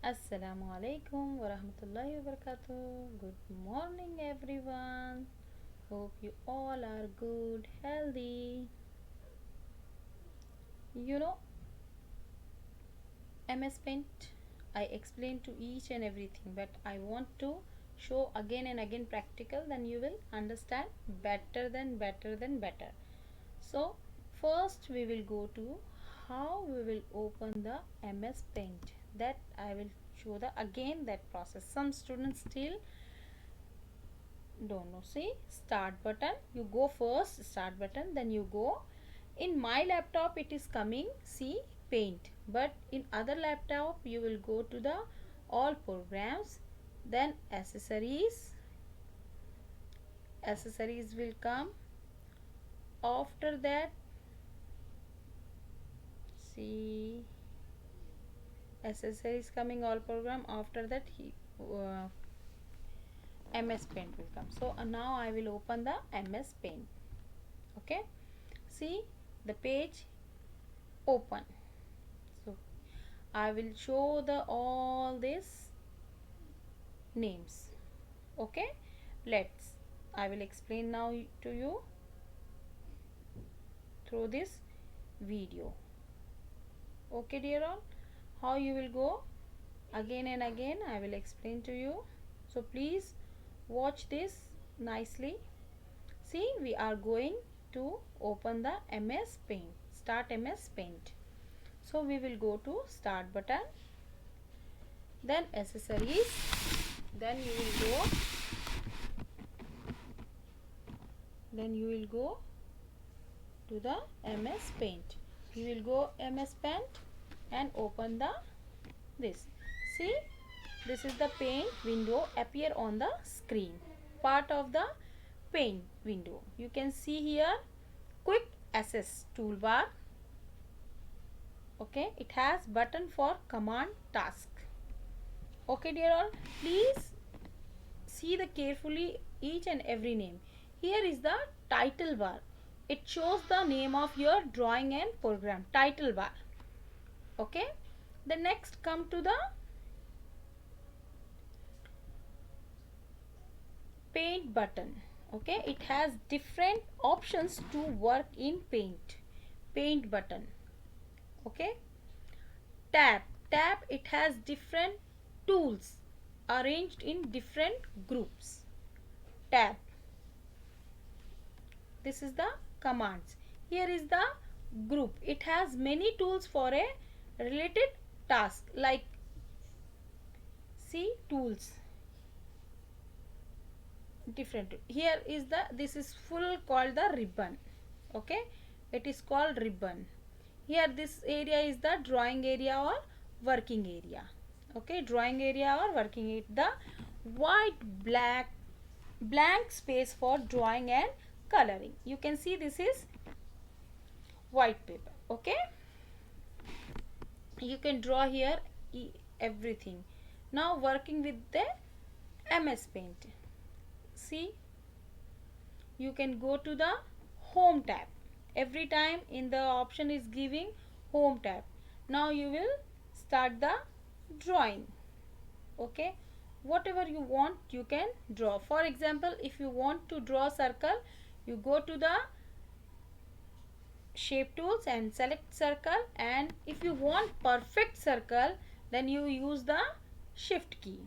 Assalamu alaikum wa rahmatullahi wa barakatuh. Good morning, everyone. Hope you all are good, healthy. You know, MS Paint, I explain to each and everything, but I want to show again and again practical, then you will understand better. So, first we will go to how we will open the MS Paint. That I will show the again that process. Some students still don't know. See, start button, you go first, start button, then you go. In my laptop it is coming, see, paint, but in other laptop you will go to the all programs, then accessories will come. After that, see, accessories coming, all program. After that uh, MS Paint will come. So now I will open the MS Paint. Okay, see, the page open. So I will show the all these names. Okay, let's, I will explain now to you through this video. Okay, dear all, how you will go again and again I will explain to you. So please watch this nicely. See, we are going to open the MS Paint, start MS Paint. So we will go to start button, then accessories, then you will go to the MS Paint. You will go MS Paint and open the this. See, this is the paint window appear on the screen, part of the paint window. You can see here quick access toolbar. Okay, it has button for command task. Okay, dear all, please see the carefully each and every name. Here is the title bar. It shows the name of your drawing and program, title bar. Okay, the next come to the paint button. Okay, it has different options to work in paint button. Okay, tab, it has different tools arranged in different groups. Tab, this is the commands. Here is the group. It has many tools for a related task, like, see, tools different. Here is the, this is full called the ribbon. Okay, it is called ribbon. Here this area is the drawing area or working area. Okay, drawing area or working area. The blank space for drawing and coloring. You can see this is white paper. Okay, you can draw here everything. Now working with the MS Paint. See, you can go to the home tab. Every time in the option is giving home tab. Now you will start the drawing. Okay, whatever you want you can draw. For example, if you want to draw circle, you go to the shape tools and select circle, and if you want perfect circle, then you use the shift key.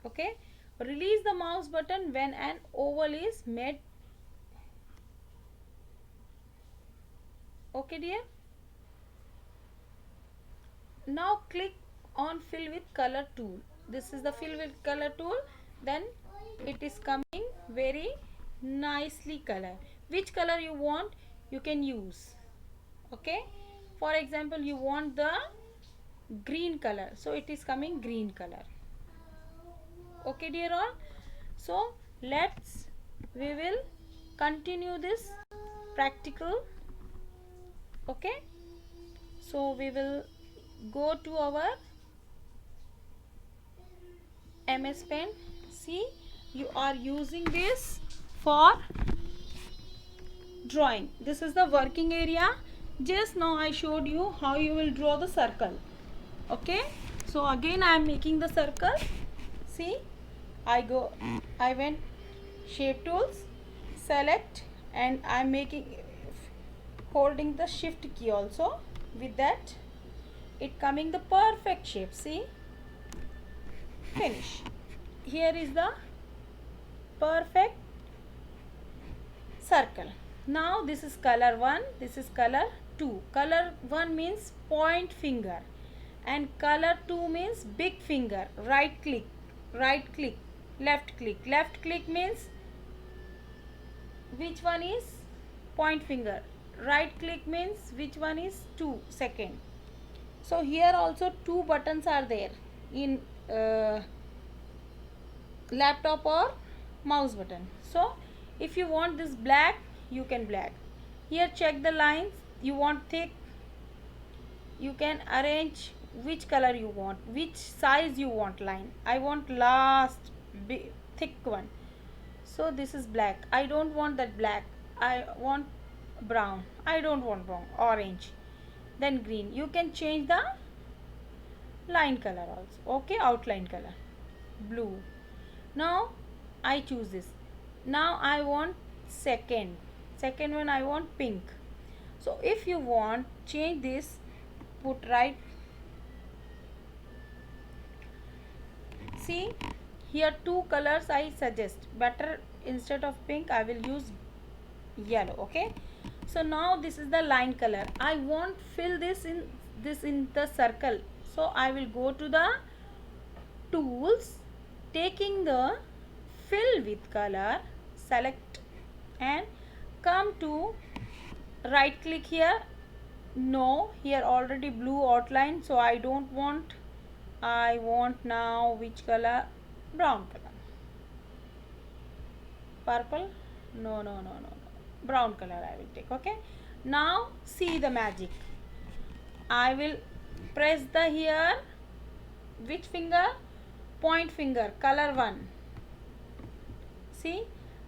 Okay, release the mouse button when an oval is made. Okay, dear, now click on fill with color tool. This is the fill with color tool. Then it is coming very nicely color. Which color you want you can use. Okay, for example, you want the green color, so it is coming green color. Okay, dear all, so we will continue this practical. Okay, so we will go to our MS Paint. See, you are using this for drawing. This is the working area. Just now I showed you how you will draw the circle. Okay, So again I am making the circle. See, I went shape tools, select, and I am making, holding the shift key also. With that, it coming the perfect shape. See, finish. Here is the perfect circle. Now this is color 1, this is color 2. Color 1 means point finger and color 2 means big finger. Right click, left click. Left click means which one is point finger. Right click means which one is 2 second. So here also 2 buttons are there in laptop or mouse button. So if you want this black, you can black. Here check the lines. You want thick, you can arrange which color you want, which size you want line. I want last big, thick one. So this is black. I don't want that black. I want brown. I don't want brown. Orange. Then green. You can change the line color also. Okay, outline color. Blue. Now I choose this. Now I want second one. I want pink. So if you want change this, put right. See, here 2 colors I suggest. Better instead of pink I will use yellow. Okay, so now this is the line color. I want fill this in the circle. So I will go to the tools, taking the fill with color, select and come to right click here. No, here already blue outline, so I don't want. I want now which color? Brown color. Purple? No. Brown color I will take. Okay, now see the magic. I will press the here which finger? Point finger, color 1. See,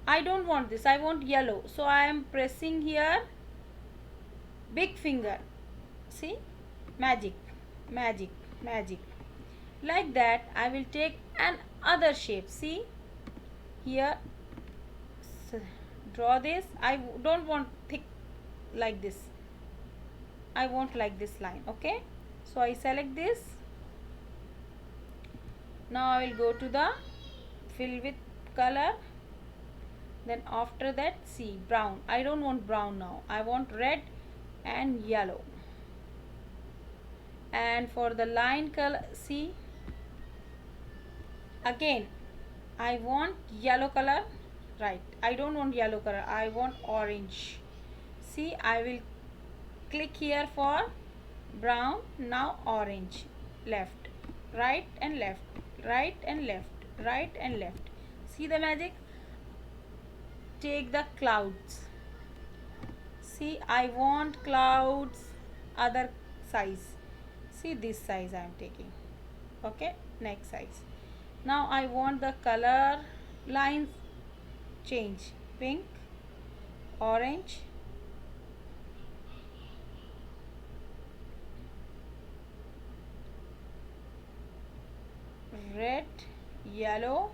I don't want this, I want yellow, so I am pressing here big finger. See, magic. Like that I will take an other shape. See, here draw this. I don't want thick like this, I want like this line. Okay, so I select this. Now I will go to the fill with color. Then after that, see, brown. I don't want brown now, I want red and yellow. And for the line color, see, again I want yellow color. Right, I don't want yellow color, I want orange. See, I will click here for brown. Now orange. Left, right and left, right and left, right and left. See the magic. Take the clouds. See, I want clouds other size. See, this size I am taking. Okay, next size. Now I want the color lines change. Pink, orange, red, yellow,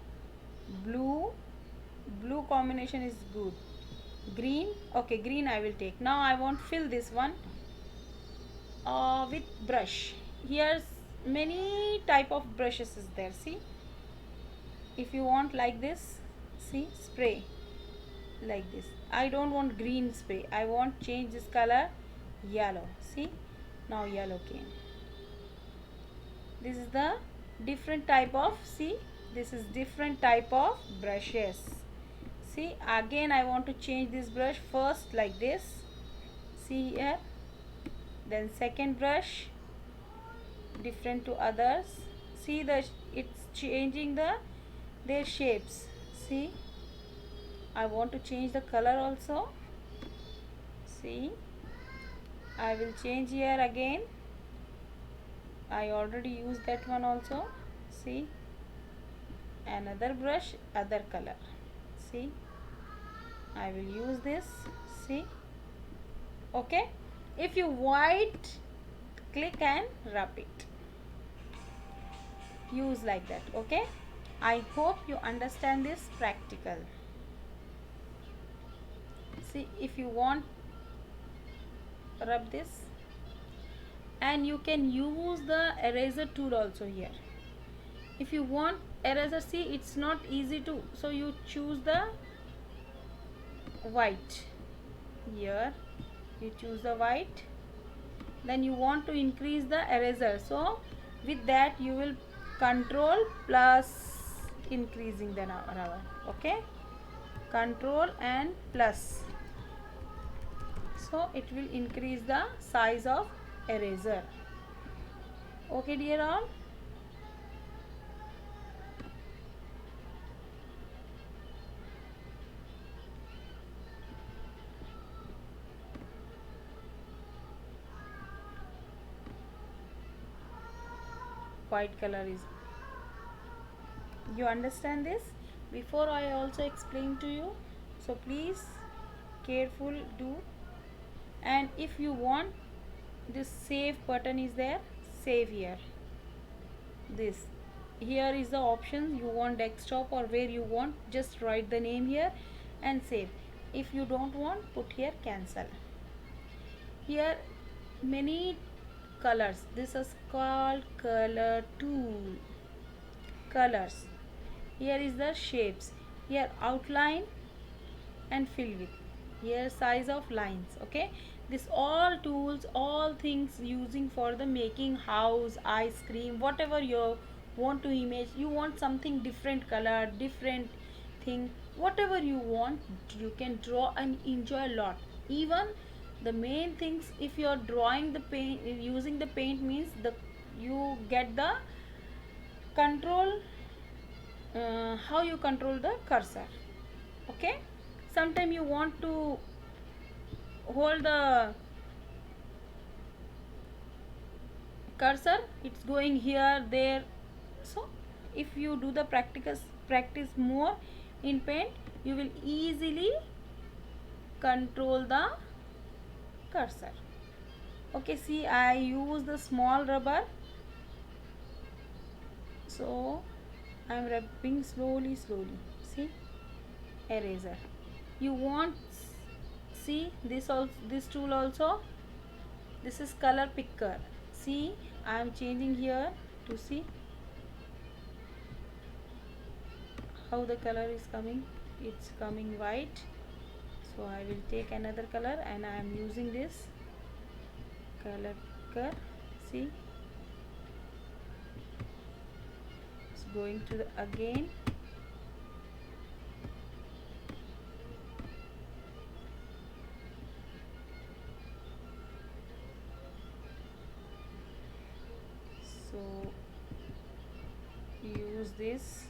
blue. Blue combination is good. Green. Okay, green I will take. Now I want fill this one with brush. Here's many type of brushes is there. See, if you want like this, see, spray like this. I don't want green spray, I want change this color yellow. See, now yellow came. This is the different type of, see, this is different type of brushes. See, again I want to change this brush. First like this, see here, then second brush different to others. See, it's changing their shapes. See, I want to change the color also. See, I will change here again. I already used that one also. See, another brush, other color. See, I will use this. See, okay. If you white, click and rub it. use like that. Okay, I hope you understand this practical. See, if you want, rub this, and you can use the eraser tool also here. If you want eraser, see, it's not easy to, so you choose the white. Here you choose the white, then you want to increase the eraser, so with that you will control plus increasing the rubber. Okay, control and plus, so it will increase the size of eraser. Okay dear all, white color is, you understand this? Before I also explain to you, so please careful do. And if you want, this save button is there, save here. This here is the option, you want desktop or where you want, just write the name here and save. If you don't want, put here cancel. Here many colors, this is called color tool. Colors, here is the shapes, here outline and fill with, here size of lines. Okay, this all tools, all things using for the making house, ice cream, whatever you want to image, you want something different color, different thing, whatever you want, you can draw and enjoy a lot. Even the main things, if you are drawing the paint, using the paint means the, you get the control, how you control the cursor. Okay, sometime you want to hold the cursor, it's going here there, so if you do the practice more in paint, you will easily control the cursor. Okay, see, I use the small rubber, so I am rubbing slowly. See, eraser, you want, see, this also, this tool also, this is color picker. See, I am changing here to see how the color is coming, it's coming white, so I will take another color and I am using this color picker. See, it's going to the again, so use this.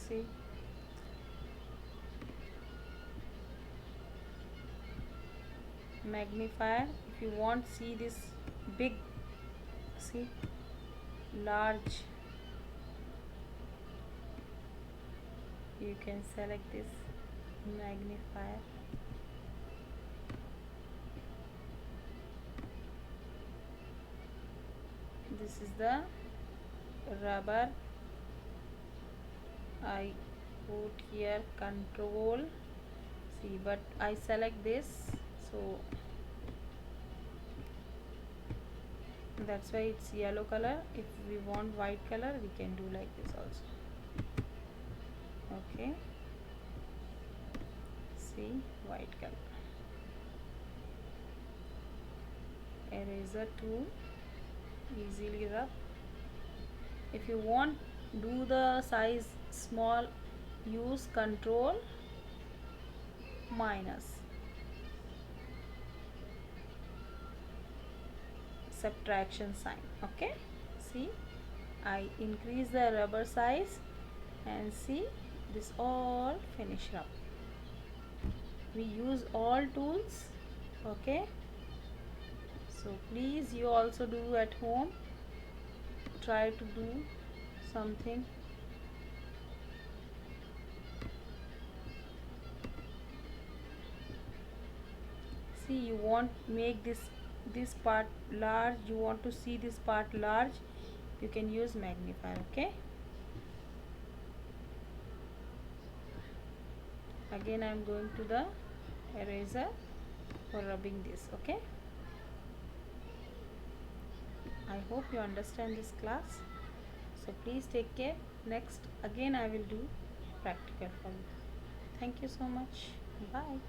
See, magnifier, if you want, see this big, see, large, you can select this magnifier. This is the rubber, I put here control, see, but I select this, so that's why it's yellow color. If we want white color, we can do like this also. Okay, see, white color, eraser tool, easily rub. If you want, do the size small, use control minus, subtraction sign. Okay, see, I increase the rubber size and see, this all finish up. We use all tools. Okay, so please you also do at home, try to do something. See, you want make this this part large, you want to see this part large, you can use magnifier. Okay, again I am going to the eraser for rubbing this. Okay, I hope you understand this class, so please take care. Next again I will do practical for you. Thank you so much. Bye.